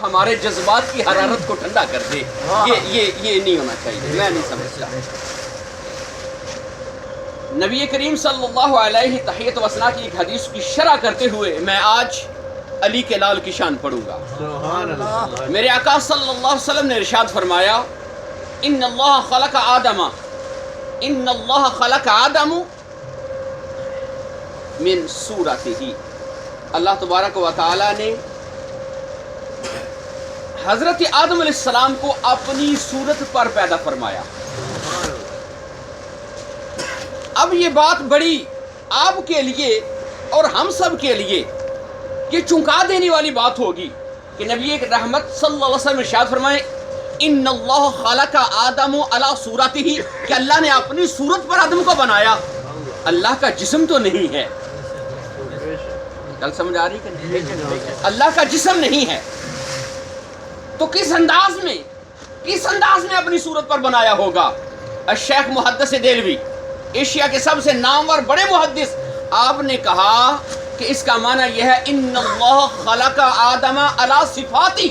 ہمارے جذبات کی حرارت کو ٹھنڈا کر دے. یہ نہیں ہونا چاہیے. میں نہیں سمجھتا. نبی کریم صلی اللہ علیہ تحیت و ثنا کی ایک حدیث کی شرح کرتے ہوئے میں آج علی کے لال کی شان پڑھوں گا. میرے آقا صلی اللہ علیہ وسلم نے ارشاد فرمایا ان اللہ خلق آدم من صورتہ. اللہ تبارک و تعالی نے حضرت آدم علیہ السلام کو اپنی صورت پر پیدا فرمایا. اب یہ بات بڑی آپ کے لیے اور ہم سب کے لیے یہ چونکا دینے والی بات ہوگی کہ نبی رحمت صلی اللہ علیہ وسلم ارشاد فرمائے ان اللہ خلق آدم علی صورتہ کہ اللہ نے اپنی صورت پر آدم کو بنایا. اللہ کا جسم تو نہیں ہے. کل سمجھ آ رہی کہ نہیں؟ اللہ کا جسم نہیں ہے تو کس انداز میں اپنی صورت پر بنایا ہوگا؟ الشیخ محدث دہلوی ایشیا کے سب سے نامور بڑے محدث آپ نے کہا کہ اس کا معنی یہ ہے ان اللہ خلق آدم علی صفاتہ.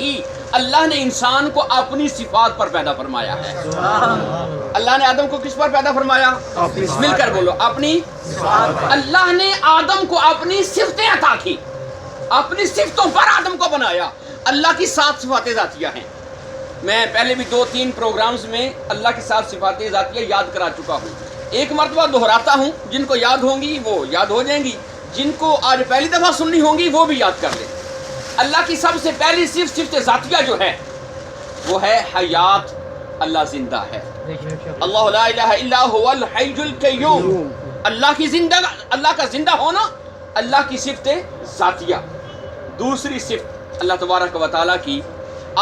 اللہ نے انسان کو اپنی صفات پر پیدا فرمایا ہے. اللہ نے آدم کو کس پر پیدا فرمایا؟ مل کر بولو اپنی. اللہ نے آدم کو اپنی صفتیں عطا کی. اپنی صفتوں پر آدم کو بنایا. اللہ کی 7 صفات ذاتیہ ہیں. میں پہلے بھی 2-3 پروگرامز میں اللہ کی 7 صفات ذاتیہ یاد کرا چکا ہوں. ایک مرتبہ دہراتا ہوں. جن کو یاد ہوں گی وہ یاد ہو جائیں گی. جن کو آج پہلی دفعہ سننی ہوں گی وہ بھی یاد کر لیں. اللہ کی سب سے پہلی صفت ذاتیہ جو ہے وہ ہے حیات. اللہ زندہ ہے. اللہ لا الہ الا هو الحی القیوم. اللہ کا زندہ ہونا اللہ کی صفت ذاتیہ. دوسری صفت اللہ تبارک و تعالیٰ کی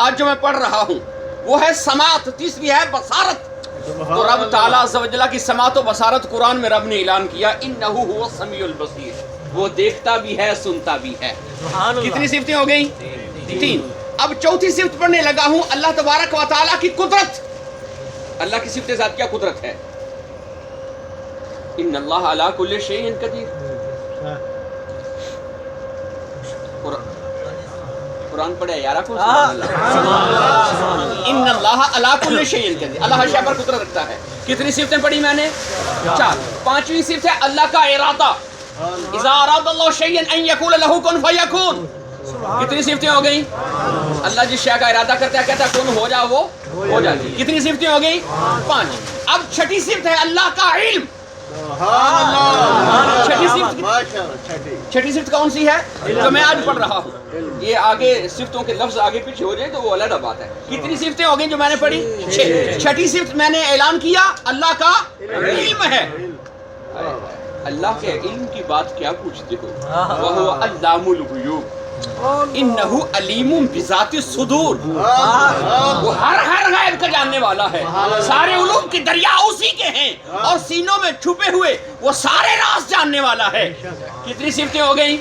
آج جو میں پڑھ رہا ہوں وہ ہے سماعت. تیسری ہے بصارت. تو رب تعالیٰ عز و جل کی سماعت و بصارت قرآن میں رب نے اعلان کیا انہ هو السمیع البصیر. وہ دیکھتا بھی ہے سنتا بھی ہے. کتنی صفتیں ہو گئیں؟ 3. اب چوتھی صفت پڑھنے لگا ہوں اللہ تبارک و تعالیٰ کی قدرت. اللہ کی صفت ذاتیہ قدرت ہے. ان اللہ علی کل شیء قدیر. قرآن پڑھے یارا کو ان اللہ علی کل شیء قدیر. اللہ ہر شے پر قدرت رکھتا ہے. کتنی صفتیں پڑھی میں نے؟ 4. 5ویں صفت ہے اللہ کا ارادہ. اذا اراد اللہ شیئا ان یقول له کن فیکون. کتنی صفتیں ہو گئیں؟ اللہ جس شے کا ارادہ کرتا ہے کہتا ہے کن ہو جا وہ ہو جاتی. کتنی صفتیں ہو گئیں؟ 5. اب چھٹی صفت ہے اللہ کا علم. چھٹی صفت کون سی ہے جو میں آج پڑھ رہا ہوں؟ یہ آگے صفتوں کے لفظ آگے پیچھے ہو جائے تو وہ علیحدہ بات ہے. کتنی صفتیں ہو گئیں جو میں نے پڑھی؟ 6. چھٹی صفت میں نے اعلان کیا اللہ کا علم ہے. اللہ کے علم کی بات کیا پوچھتے ہو؟ وَهُوَ عَلَّامُ الْغُیُوبِ إِنَّهُ عَلِیمٌ بِذَاتِ الصُّدُورِ. وہ ہر غیب کا جاننے والا ہے. سارے علوم کے دریا اسی کے ہیں اور سینوں میں چھپے ہوئے وہ سارے راز جاننے والا ہے. کتنی صفتیں ہو گئیں؟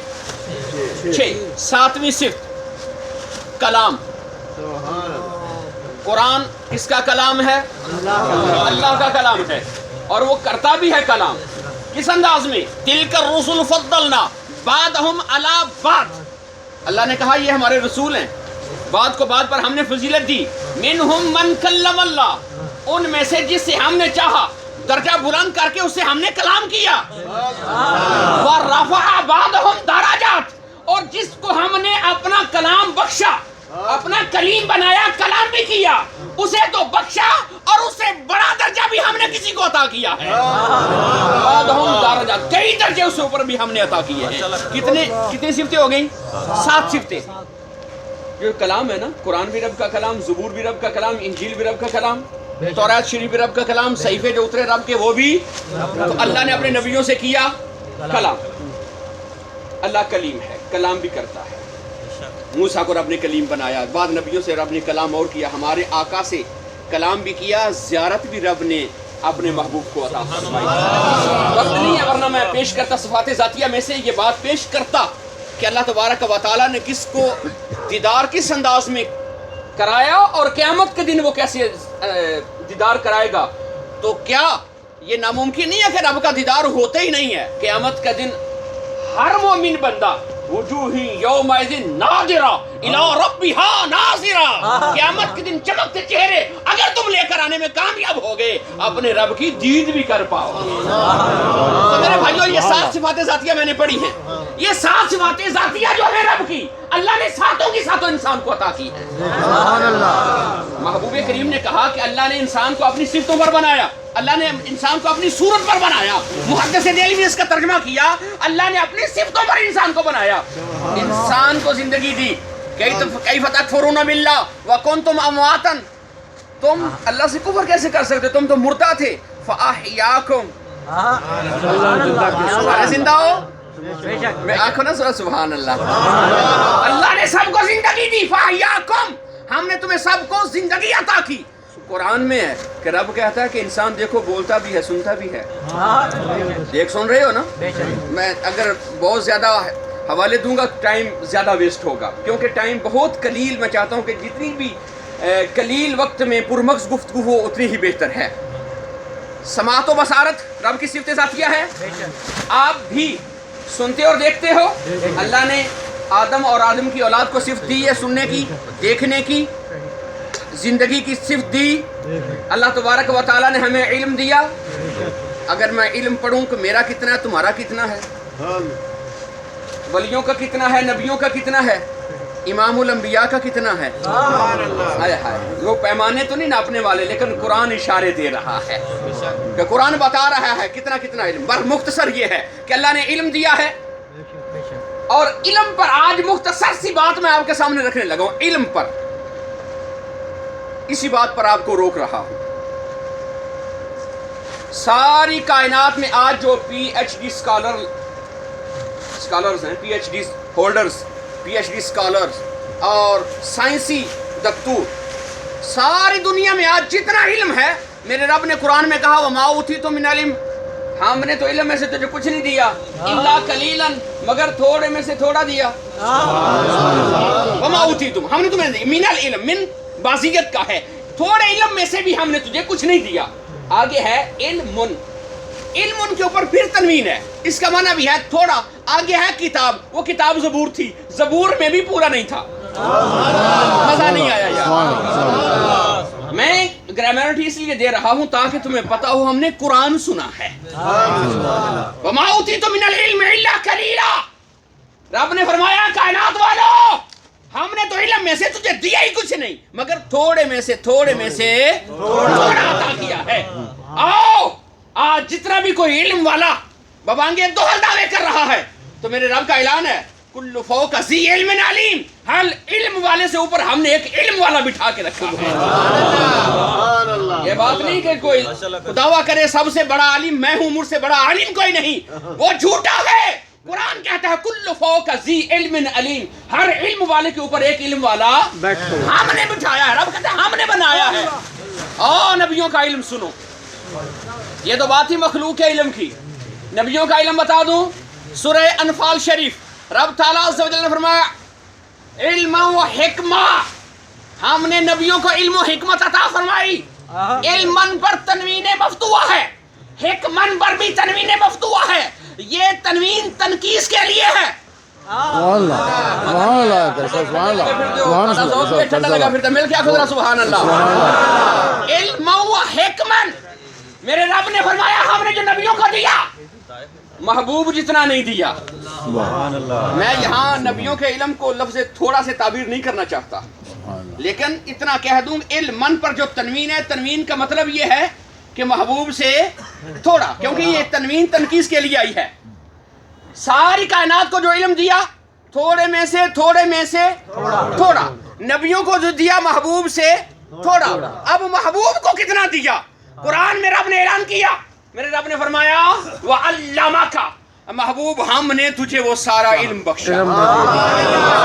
6. 7ویں صفت کلام. قرآن کس کا کلام ہے؟ اللہ کا کلام ہے اور وہ کرتا بھی ہے کلام. کس انداز میں؟ تلک الرسل فضلنا بعضهم علی بعض. اللہ نے کہا یہ ہمارے رسول ہیں بعد کو بعد پر ہم نے فضیلت دی. منہم من کلم اللہ. ان میں سے جس سے ہم نے چاہا درجہ بلند کر کے اسے ہم نے کلام کیا. ورفع بعضهم درجات. اور جس کو ہم نے اپنا کلام بخشا اپنا کلیم بنایا کلام بھی کیا اسے تو بخشا اور اسے بڑا درجہ بھی ہم نے کسی کو عطا کیا ہے. کئی درجے اس اوپر بھی ہم نے عطا کیے ہیں. کتنی صفتیں ہو گئیں؟ 7 صفتیں. جو کلام ہے نا قرآن بھی رب کا کلام, زبور بھی رب کا کلام, انجیل بھی رب کا کلام, تورات شریف بھی رب کا کلام, صحیفے جو اترے رب کے وہ بھی. تو اللہ نے اپنے نبیوں سے کیا کلام. اللہ کلیم ہے کلام بھی کرتا ہے. موسیٰ کو رب نے کلیم بنایا. بعد نبیوں سے رب نے کلام اور کیا. ہمارے آقا سے کلام بھی کیا. زیارت بھی رب نے اپنے محبوب کو عطا فرمائی. وقت نہیں ہے ورنہ میں پیش کرتا صفات ذاتیہ میں سے یہ بات پیش کرتا کہ اللہ تبارک و تعالیٰ نے کس کو دیدار کس انداز میں کرایا اور قیامت کے دن وہ کیسے دیدار کرائے گا. تو کیا یہ ناممکن نہیں ہے کہ رب کا دیدار ہوتا ہی نہیں ہے؟ قیامت کا دن ہر مومن بندہ وجوہ یومئذ ناظرہ الی ربہا ناظرہ قیامت کے دن چمکتے چہرے اگر تم لے کر آنے میں کامیاب ہو گئے اپنے رب کی دید بھی کر پاؤ. تو میرے بھائیو یہ 7 صفات ذاتیہ میں نے پڑھی ہیں. یہ 7 صفات ذاتیہ جو ہے رب کی اللہ نے ساتوں کی ساتوں انسان کو عطا کی ہے. محبوب کریم نے کہا کہ اللہ نے انسان کو اپنی صفتوں پر بنایا, اللہ نے انسان کو اپنی صورت پر بنایا. محدث دہلوی نے اس کا ترجمہ کیا اللہ نے اپنی صفتوں پر انسان کو بنایا, انسان کو زندگی دی. کیف تکفرون باللہ وکنتم امواتا, تم اللہ سے کفر کیسے کر سکتے, تم تو مردہ تھے. فاحیاکم, زندہ ہو. میں آنکھوں نہ سنا سبحان اللہ. اللہ نے سب کو زندگی دی. فاحیاکم, ہم نے تمہیں سب کو زندگی عطا کی. قرآن میں ہے کہ رب کہتا ہے کہ انسان دیکھو بولتا بھی ہے سنتا بھی ہے. دیکھ سن رہے ہو نا. میں اگر بہت زیادہ حوالے دوں گا ٹائم زیادہ ویسٹ ہوگا, کیونکہ ٹائم بہت قلیل. میں چاہتا ہوں کہ جتنی بھی قلیل وقت میں پرمغز گفتگو ہو اتنی ہی بہتر ہے. سماعت و بصارت رب کی صفت ذاتیہ ہے. آپ بھی سنتے اور دیکھتے ہو. اللہ نے آدم اور آدم کی اولاد کو صفت دی ہے سننے کی, دیکھنے کی, زندگی کی صفت دی. اللہ تبارک و تعالیٰ نے ہمیں علم دیا. اگر میں علم پڑھوں کہ میرا کتنا ہے تمہارا کتنا ہے, ولیوں کا کتنا ہے, نبیوں کا کتنا ہے, امام الانبیاء کا کتنا ہے. ہائے ہائے, وہ پیمانے تو نہیں ناپنے والے, لیکن قرآن اشارے دے رہا ہے کہ قرآن بتا رہا ہے کتنا کتنا علم. بر مختصر یہ ہے کہ اللہ نے علم دیا ہے, اور علم پر آج مختصر سی بات میں آپ کے سامنے رکھنے لگا ہوں. علم پر, اسی بات پر آپ کو روک رہا ہوں. ساری کائنات میں آج جو پی ایچ ڈی اسکالرز ہیں, P H D holders, P H D scholars اور سائنسی دکتور, ساری دنیا میں آج جتنا علم ہے, میرے رب نے قرآن میں کہا وما اوتیتم من علم, ہم نے تو علم میں سے تجھے کچھ نہیں دیا, الا قلیلا, مگر تھوڑے میں سے تھوڑا دیا. وما اوتیتم, ہم نے تمہیں من العلم, من بازیت کا ہے, تھوڑے علم میں سے بھی ہم نے تجھے کچھ نہیں دیا. آگے ہے علم, علم کے اوپر پھر تنوین ہے, اس کا معنی بھی ہے تھوڑا. آگے ہے کتاب, وہ کتاب زبور تھی, زبور میں بھی پورا نہیں تھا. مزہ نہیں آیا یار. میں گرامیرٹی اس لیے دے رہا ہوں تاکہ تمہیں پتا ہو ہم نے قرآن سنا ہے. وما اوتیتم من العلم الا قلیلا, رب نے فرمایا کائنات والو ہم نے تو علم میں سے تجھے دیا ہی کچھ نہیں, مگر تھوڑے میں سے تھوڑا عطا کیا ہے. آؤ آج جتنا بھی کوئی علم والا ببانگے دوہل دعوے کر رہا ہے, تو میرے رب کا اعلان ہے کل فوق ذی علم علیم, ہر علم والے سے اوپر ہم نے ایک علم والا بٹھا کے رکھا ہے. یہ بات نہیں کہ کوئی دعویٰ کرے سب سے بڑا عالم میں ہوں, مجھ سے بڑا عالم کوئی نہیں, وہ جھوٹا ہے. قرآن کہتا ہے کل فوق ذی علم علیم, ہر علم والے کے اوپر ایک علم والا ہم نے بٹھایا ہے. رب کہتا ہے ہم نے بنایا ہے. اور نبیوں کا علم سنو, یہ تو بات ہی مخلوق کے علم کی. نبیوں کا علم بتا دوں, سورہ انفال شریف رب تعالیٰ عز و جل نے فرمایا علم و حکمہ, ہم نے نبیوں کو علم و حکمت عطا فرمائی. علمن پر تنوین مفتوح ہے, حکمن پر بھی تنوین مفتوح ہے. یہ تنوین تنقیص کے لیے ہے. سبحان اللہ. علم و حکمن, میرے رب نے فرمایا ہم نے جو نبیوں کو دیا محبوب جتنا نہیں دیا. میں یہاں نبیوں کے علم کو لفظ تھوڑا سے تعبیر نہیں کرنا چاہتا, لیکن اتنا کہہ دوں علمن پر جو تنوین ہے, تنوین کا مطلب یہ ہے کہ محبوب سے تھوڑا, کیونکہ یہ تنوین تنقیص کے لیے آئی ہے. ساری کائنات کو جو علم دیا تھوڑے میں سے تھوڑا, نبیوں کو جو دیا محبوب سے تھوڑا. اب محبوب کو کتنا دیا قرآن میں رب نے اعلان کیا. میرے رب نے فرمایا وَعَلَّمَكَ, محبوب ہم نے تجھے وہ سارا علم بخشا.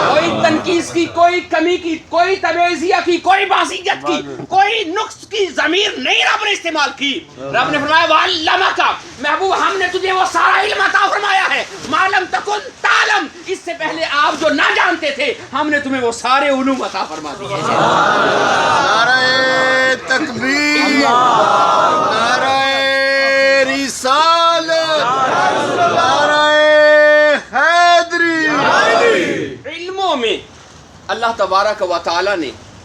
کوئی تنقیص کی, کوئی کمی کی, کوئی تبعیضیہ کی, کوئی بازیت کی, کوئی نقص کی ضمیر نہیں رب نے استعمال کی. رب نے فرمایا وَعَلَّمَكَ, محبوب ہم نے تجھے وہ سارا علم عطا فرمایا ہے. مَا لَمْ تَكُنْ تَعْلَمْ, اس سے پہلے آپ جو نہ جانتے تھے ہم نے تمہیں وہ سارے علوم عطا فرما دیے. نعرہ تکبیر, نعرہ رسالت, نعرہ حیدری. علموں میں اللہ تبارک و تعالی نے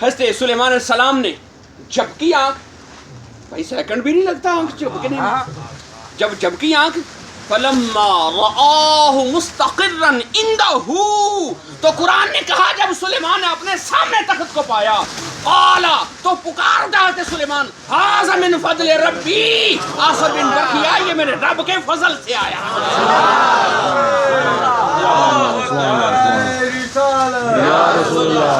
حضرت سلیمان علیہ السلام نے جھپکی آنکھ، بھائی سیکنڈ بھی نہیں لگتا آنکھ جھپکنے میں، جب جھپکی آنکھ فلما رآہ مستقرا عنده، تو قرآن نے کہا جب سلیمان نے اپنے سامنے تخت کو پایا، قالا، تو پکار اٹھا حضرت سلیمان، ھذا من فضل ربی، آصر بن برقیہ، یہ میرے رب کے فضل سے آیا۔ یا رسول اللہ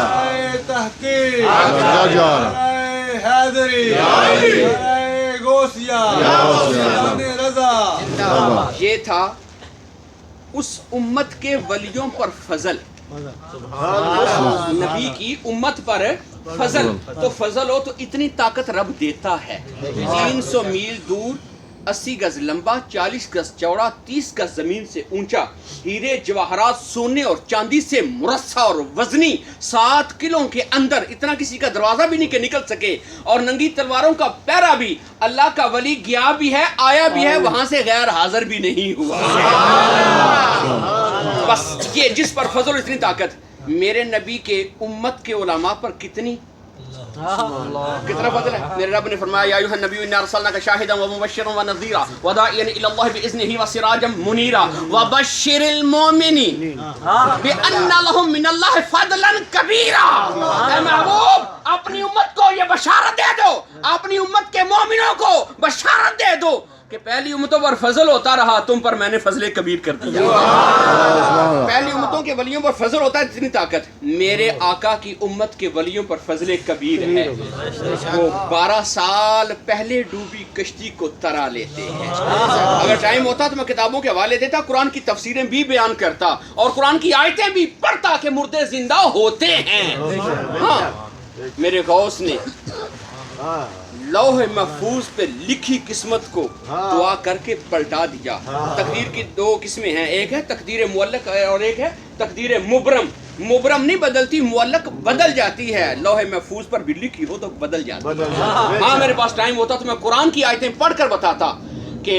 تحقیق یا جان حیدری غوثیہ رضا، یہ تھا اس امت کے ولیوں پر فضل، نبی کی امت پر فضل، تو فضل ہو تو اتنی طاقت رب دیتا ہے۔ 300 میل دور، 80 گز لمبا، 40 گز چوڑا، 30 گز زمین سے اونچا، ہیرے جواہرات سونے اور چاندی سے مرصع اور وزنی، 7 کلوں کے اندر، اتنا کسی کا دروازہ بھی نہیں کہ نکل سکے، اور ننگی تلواروں کا پیرا بھی، اللہ کا ولی گیا بھی ہے آیا بھی ہے، وہاں سے غیر حاضر بھی نہیں ہوا۔ بس یہ جس پر فضل اتنی طاقت، میرے نبی کے امت کے علماء پر کتنا فضل ہے۔ میرے رب نے فرمایا یا ایھا النبی انا ارسلناک شاہدا ومبشرا ونذیرا وداعیا الی اللہ باذنہ وسراجا منیرا وبشر المؤمنین بان لهم من اللہ فضلا کبیرا۔ اے محبوب اپنی امت کو یہ بشارت دے دو، اپنی امت کے مومنوں کو بشارت دے دو کہ پہلی امتوں پر فضل ہوتا رہا، تم پر میں نے فضل کبیر کر دیا۔ پہلی امتوں کے ولیوں پر فضل ہوتا ہے اتنی طاقت، میرے آقا کی امت کے ولیوں پر فضل کبیر ہے۔ وہ 12 سال پہلے ڈوبی کشتی کو ترا لیتے ہیں۔ اگر ٹائم ہوتا تو میں کتابوں کے حوالے دیتا، قرآن کی تفسیریں بھی بیان کرتا اور قرآن کی آیتیں بھی پڑھتا کہ مردے زندہ ہوتے ہیں۔ ہاں میرے غوث نے لوح محفوظ پہ لکھی قسمت کو دعا کر کے پلٹا دیا۔ تقدیر کی 2 قسمیں ہیں، ایک ہے تقدیر معلق اور ایک ہے تقدیر مبرم۔ مبرم نہیں بدلتی، معلق بدل جاتی ہے، لوح محفوظ پر بھی لکھی ہو تو بدل جاتی ہے۔ ہاں میرے پاس ٹائم ہوتا تو میں قرآن کی آیتیں پڑھ کر بتاتا کہ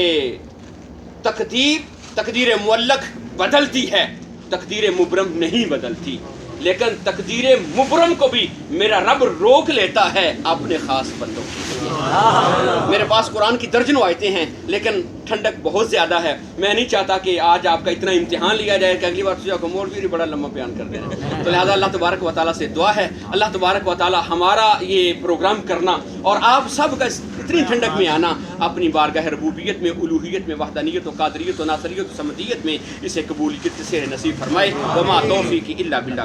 تقدیر معلق بدلتی ہے، تقدیر مبرم نہیں بدلتی، لیکن تقدیر مبرم کو بھی میرا رب روک لیتا ہے اپنے خاص بندوں کے لیے۔ میرے پاس قرآن کی درجنوں آیتیں ہیں، لیکن ٹھنڈک بہت زیادہ ہے، میں نہیں چاہتا کہ آج آپ کا اتنا امتحان لیا جائے کہ اگلی بار سوچا کہ مولوی بھی بڑا لمبا بیان کر دیں۔ تو لہٰذا اللہ تبارک و تعالیٰ سے دعا ہے، اللہ تبارک و تعالیٰ ہمارا یہ پروگرام کرنا اور آپ سب کا اتنی ٹھنڈک میں آنا اپنی بارگاہ ربوبیت میں، الوہیت میں، وحدانیت و قادریت و ناصریت و سمدیت میں اسے قبولیت سے نصیب فرمائے۔ وما توفیقی الا باللہ۔